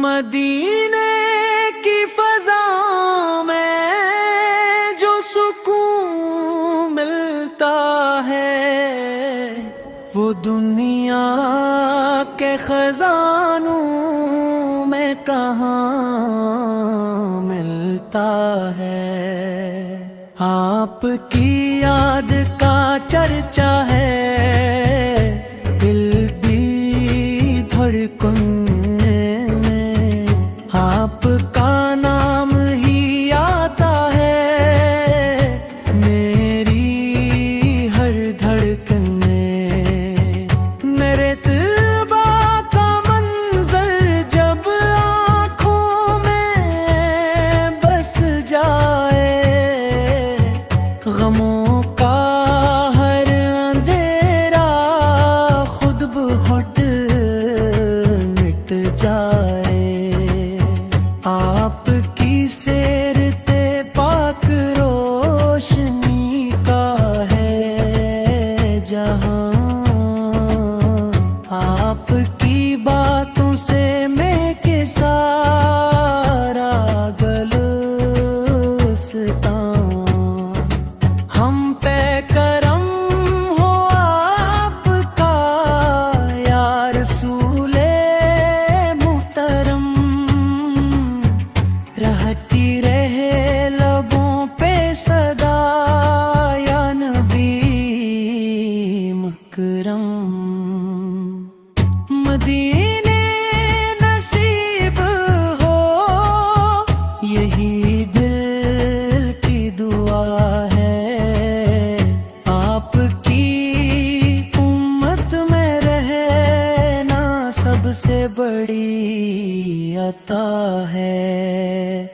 مدینے کی فضا میں جو سکون ملتا ہے وہ دنیا کے خزانوں میں کہاں ملتا ہے۔ آپ کی یاد کا چرچا ہے دل کی دھڑکن میں، آپ کا نام ہی آتا ہے میری ہر دھڑکن میں۔ میرے طلبا کا منظر جب آنکھوں میں بس جائے، غموں کا ہر اندھیرا خود بخود مٹ جائے۔ آپ کی سیرت پاک روشنی کا ہے جہاں، آپ کی باتوں سے میں کے سارا گلستان۔ ہم پہ کرم ہو آپ کا یا رسول محترم، رہتی رہے لبوں پہ صدا یا نبی مکرم۔ مدینے نصیب ہو یہی دل کی دعا ہے، آپ کی امت میں رہنا سب سے بڑی عطا ہے۔